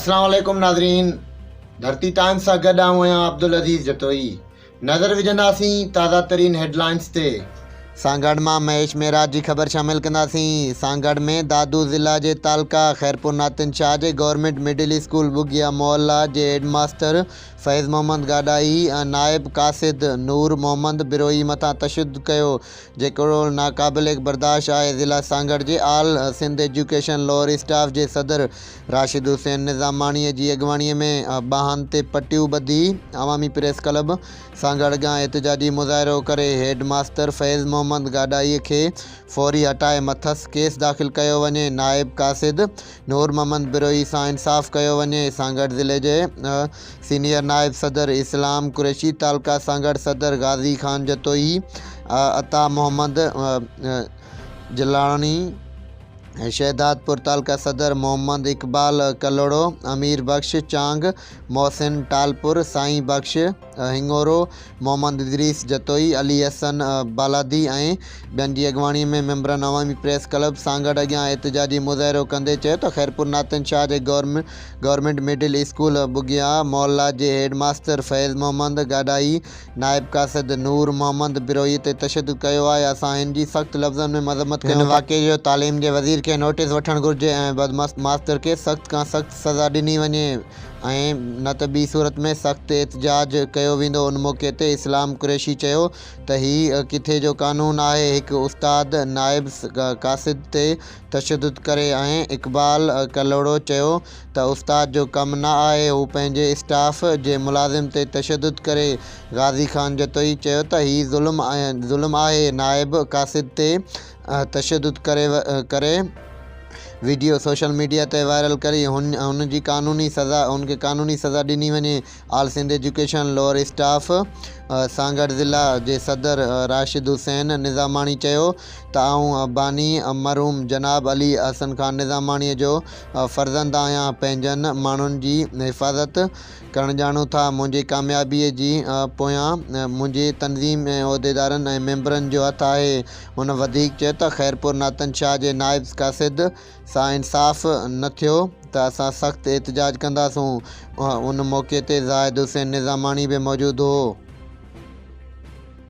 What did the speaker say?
अस्सलाम वालेकुम नाज़रीन। धरती टाइम्स सां गॾु आहियां अब्दुल अज़ीज़ जतोई। नज़र विझंदासीं ताज़ा तरीन हेडलाइंस ते। सांगड़ में महेश मेराज की खबर शामिल कंदासीं। सांगड़ में दादू ज़िला के तालका खैरपुर नातिन शाह के गवर्नमेंट मिडिल स्कूल बुगिया मोहल्ला के हेडमास्टर फैज़ मोहम्मद गाडाई नायब कासिद नूर मोहम्मद बिरोई मथा तशद्दुद कयो, जेको नाकाबिल बर्दाश्त है। ज़िला सांगड़ के आल सिंध एजुकेशन लोअर स्टाफ के सदर राशिद हुसैन निज़ामानी की अगवानी में बाहन ते पट्टियूं बधी अवामी प्रेस क्लब सांगड़ अॻियां एहतजाजी मुज़ाहिरो करे हेडमास्टर फैज़ मोहम्मद गाडाई के फौरी हटाए मथस केस दाख़िल किया वञे। नायब कासिद नूर मोहम्मद बिरोई से इंसाफ़ किया वञे। सांगड़ ज़िले के सीनियर नायब सदर इस्लाम कुरैशी, तालका सांगड़ सदर गाज़ी खान जतोई, अता मोहम्मद जिलानी, शहदादपुर तालका सदर मोहम्मद इकबाल कलोड़ो, अमीर बख्श चांग, मोहसिन टालपुर, साईं बख्श हिंगोरो, मोहम्मद इदरीस जतोई, अली हसन बालादी ऐं ॿियनि जी अॻवानी में मेंबरनि अवामी प्रेस क्लब सांगड़ अॻियां एहतजाजी मुज़ाहिरो कंदे चयो त खैरपुर नातिन शाह जे गवर्नमेंट मिडिल स्कूल बुगिया मोहल्ला के हेडमास्टर फैज़ मोहम्मद गाडाई नायब कासिद नूर मोहम्मद बिरोई ते तशद्दुद कयो आहे। असां हिन जी सख़्त लफ़्ज़नि में मज़म्मत कयूं। वाक़े जो तालीम के वज़ीर के नोटिस वठण घुर्जे ऐं बदमाश मास्टर के सख़्त खां सख़्त सज़ा ॾिनी वञे ऐं न त ॿी सूरत में सख़्त एहतजाज कयो वेंदो। उन मौक़े ते इस्लाम कुरैशी चयो त ही किथे जो कानून आहे। एक उस्ताद नायब कासिद ते तशद्दुद करे ऐं इकबाल कलोड़ो चयो त उस्ताद जो कम न आहे, हू पंहिंजे स्टाफ जे मुलाज़िम ते तशद्दुद करे। गाज़ी खान जतोई चयो त ही ज़ुल्म आहे। नायब कासिद ते तशद्दुद करे वीडियो सोशल मीडिया ते वायरल करी उनकी कानूनी सज़ा ॾिनी वञे। All Sindh education lower staff Sanghar ज़िला के सदर राशिद हुसैन निज़ामानी चयो त आऊं बानी मरहूम जनाब अली हसन खान निज़ामानी जो फ़र्ज़ंद आहियां। पंहिंजनि माण्हुनि जी हिफ़ाज़त करण ॼाणूं था। मुंहिंजी कामयाबी जी पोयां मुंहिंजी तनज़ीम ऐं उहिदेदारनि ऐं मेंबरनि जो हथ आहे। हुन वधीक चयो त खैरपुर नातिन शाह जे नायब कासिद सां इंसाफ़ न थियो त असां सख़्त एहतजाज कंदासूं। उन मौक़े ते ज़ाहिद हुसैन निज़ामानी भी मौजूद हो।